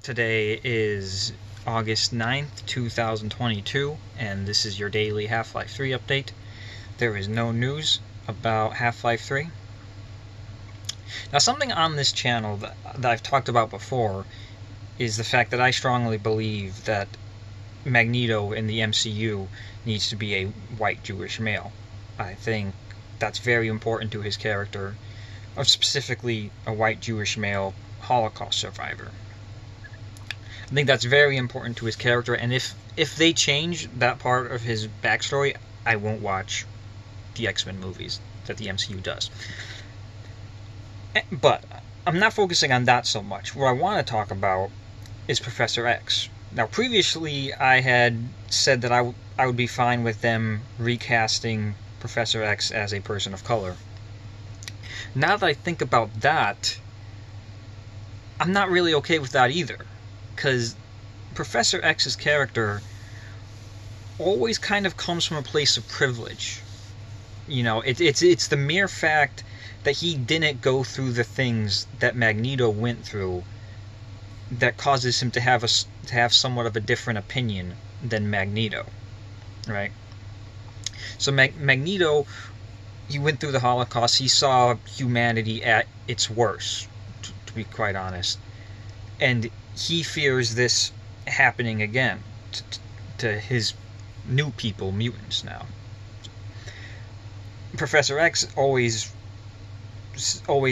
Today is August 9th, 2022, and this is your daily Half-Life 3 update. There is no news about Half-Life 3. Now, something on this channel that I've talked about before is the fact that I strongly believe that Magneto in the MCU needs to be a white Jewish male. I think that's very important to his character, or specifically a white Jewish male Holocaust survivor. I think that's very important to his character, and if they change that part of his backstory, I won't watch the X-Men movies that the MCU does. But I'm not focusing on that so much. What I want to talk about is Professor X. Now, previously I had said that I would be fine with them recasting Professor X as a person of color. Now that I think about that, I'm not really okay with that either. Because Professor X's character always kind of comes from a place of privilege. You know, it's the mere fact that he didn't go through the things that Magneto went through that causes him to have somewhat of a different opinion than Magneto, right? So Magneto, he went through the Holocaust. He saw humanity at its worst, to be quite honest, and he fears this happening again to his new people, mutants now. Professor X always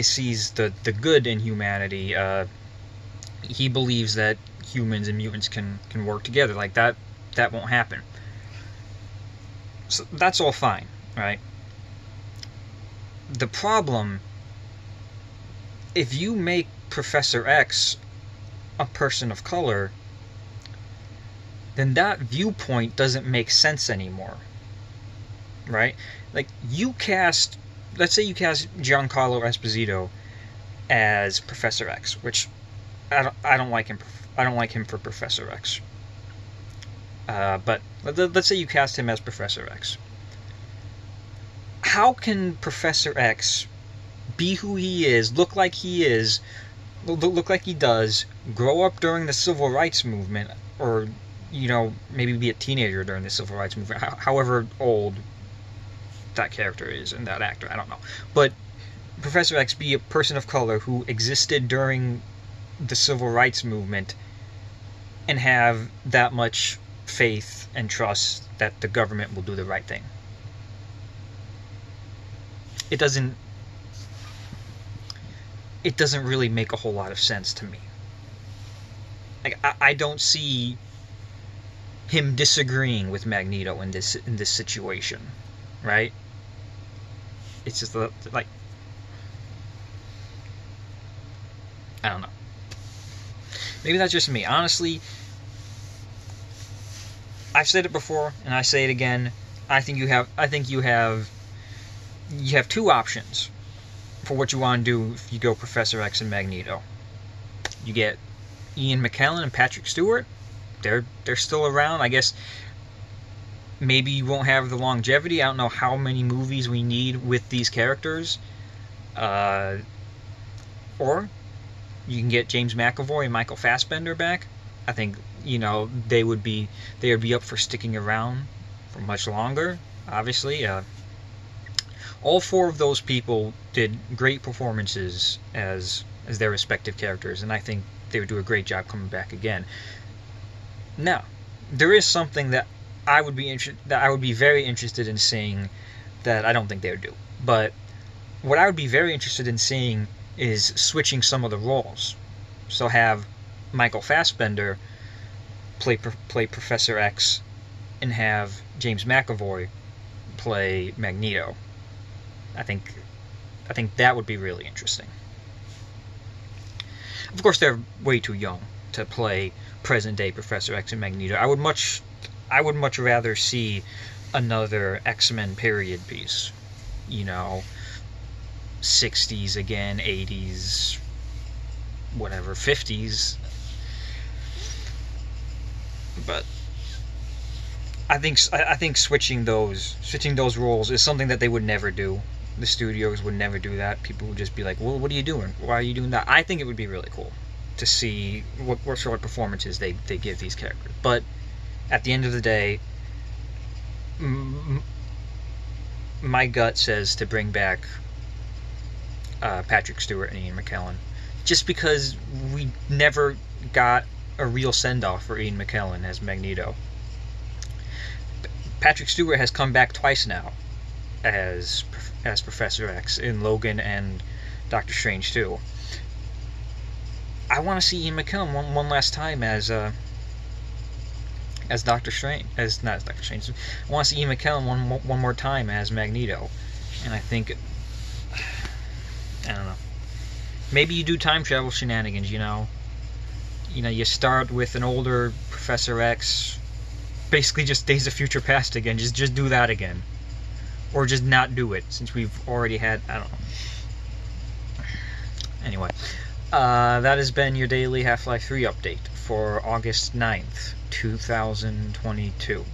sees the good in humanity. He believes that humans and mutants can work together. Like that won't happen. So that's all fine, right? The problem, if you make Professor X a person of color, then that viewpoint doesn't make sense anymore, right? Like, let's say you cast Giancarlo Esposito as Professor X, which I don't like him. I don't like him for Professor X. But let's say you cast him as Professor X. How can Professor X be who he is, look like he is, look like he does, grow up during the Civil Rights Movement, or, you know, maybe be a teenager during the Civil Rights Movement, however old that character is and that actor, I don't know. But Professor X be a person of color who existed during the Civil Rights Movement and have that much faith and trust that the government will do the right thing. It doesn't really make a whole lot of sense to me. Like, I don't see him disagreeing with Magneto in this situation, right? It's just like, I don't know. Maybe that's just me. Honestly, I've said it before and I say it again. I think you have two options for what you want to do if you go Professor X and Magneto. You get Ian McKellen and Patrick Stewart. They're still around. I guess maybe you won't have the longevity. I don't know how many movies we need with these characters. Or you can get James McAvoy and Michael Fassbender back. I think, you know, they would be up for sticking around for much longer. Obviously, all four of those people did great performances as their respective characters, and I think they would do a great job coming back again. Now, there is something that I would be very interested in seeing that I don't think they would do. But what I would be very interested in seeing is switching some of the roles. So have Michael Fassbender play Professor X, and have James McAvoy play Magneto. I think that would be really interesting. Of course, they're way too young to play present-day Professor X and Magneto. I would much rather see another X-Men period piece. You know, 60s again, 80s, whatever, 50s. But I think switching those roles is something that they would never do. The studios would never do that. People would just be like, well, what are you doing? Why are you doing that? I think it would be really cool. to see what sort of performances they give these characters. But at the end of the day, my gut says to bring back Patrick Stewart and Ian McKellen, just because we never got a real send-off for Ian McKellen as Magneto. Patrick Stewart has come back twice now as Professor X in Logan and Doctor Strange 2. I want to see Ian McKellen one last time as Doctor Strange, not as Doctor Strange. I want to see Ian McKellen one more time as Magneto, and I think, I don't know. Maybe you do time travel shenanigans. You start with an older Professor X, basically just Days of Future Past again. Just do that again, or just not do it since we've already had. I don't know. Anyway, that has been your daily Half-Life 3 update for August 9th, 2022.